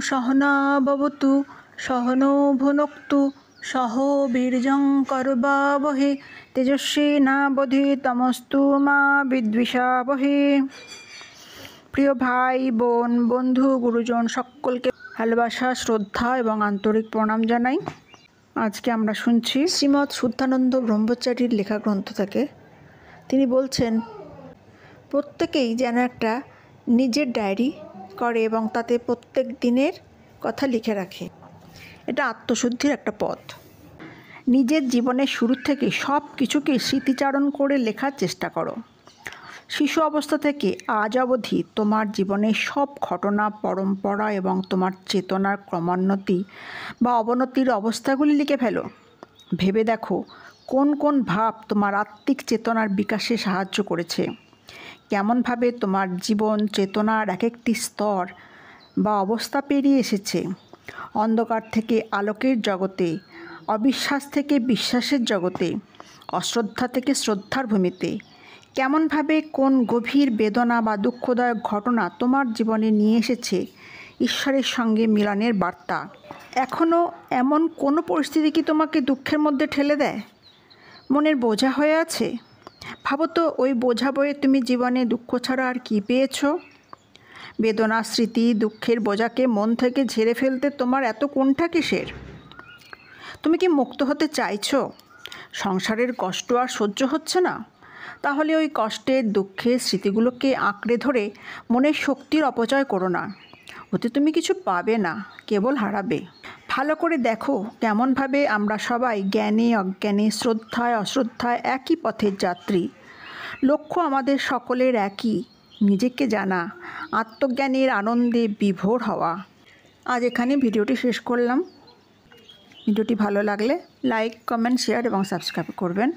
सहना भवतु सहनो भुनक्तु सह वीर्यं करवावहे तेजस्विनावधीतमस्तु मा विद्विषावहे। प्रिय भाई बोन बंधु गुरुजन सकलके भालोबासा श्रद्धा एवं आंतरिक प्रणाम जानाई। आज के आमरा शुनछि श्रीमद शुद्धानंद ब्रह्मचारीर लेखा ग्रंथ थेके। तिनि बोलछेन प्रत्येकेई जेन एकटा निजेर डायरी करे एवं ताते प्रत्येक दिनेर कथा लिखे राखे। এটা আত্মশুদ্ধির একটা পথ। নিজের জীবনের শুরু থেকে সব কিছুকে স্মৃতিচারণ করে লেখার চেষ্টা করো। শিশু অবস্থা থেকে আজ অবধি তোমার জীবনের সব ঘটনা, পরম্পরা এবং তোমার চেতনার ক্রমোন্নতি বা অবনতির অবস্থাগুলি লিখে ফেলো। ভেবে দেখো কোন কোন ভাব তোমার আত্মিক চেতনার বিকাশে সাহায্য করেছে, কেমনভাবে তোমার জীবন চেতনার এক একটি স্তর বা অবস্থা পেরিয়ে এসেছে। অন্ধকার থেকে আলোকের জগতে, অবিশ্বাস থেকে বিশ্বাসের জগতে, অশ্রদ্ধা থেকে শ্রদ্ধার ভূমিতে, কেমনভাবে কোন গভীর বেদনা বা দুঃখদায়ক ঘটনা তোমার জীবনে নিয়ে এসেছে ঈশ্বরের সঙ্গে মিলনের বার্তা। এখনও এমন কোনো পরিস্থিতি কি তোমাকে দুঃখের মধ্যে ঠেলে দেয়, মনের বোঝা হয়ে আছে? ভাবো তো ওই বোঝা বয়ে তুমি জীবনে দুঃখ ছাড়া আর কী পেয়েছো? বেদনা, স্মৃতি, দুঃখের বোঝাকে মন থেকে ঝেড়ে ফেলতে তোমার এত কোণঠা কিসের? তুমি কি মুক্ত হতে চাইছো? সংসারের কষ্ট আর সহ্য হচ্ছে না? তাহলে ওই কষ্টের, দুঃখের স্মৃতিগুলোকে আঁকড়ে ধরে মনের শক্তির অপচয় করো না। ওতে তুমি কিছু পাবে না, কেবল হারাবে। ভালো করে দেখো কেমনভাবে আমরা সবাই জ্ঞানে অজ্ঞানে, শ্রদ্ধায় অশ্রদ্ধায় একই পথের যাত্রী। লক্ষ্য আমাদের সকলের একই, নিজেকে জানা, আত্মজ্ঞানের আনন্দে বিভোর হওয়া। আজ এখানে ভিডিওটি শেষ করলাম। ভিডিওটি ভালো লাগলে লাইক, কমেন্ট, শেয়ার এবং সাবস্ক্রাইব করবেন।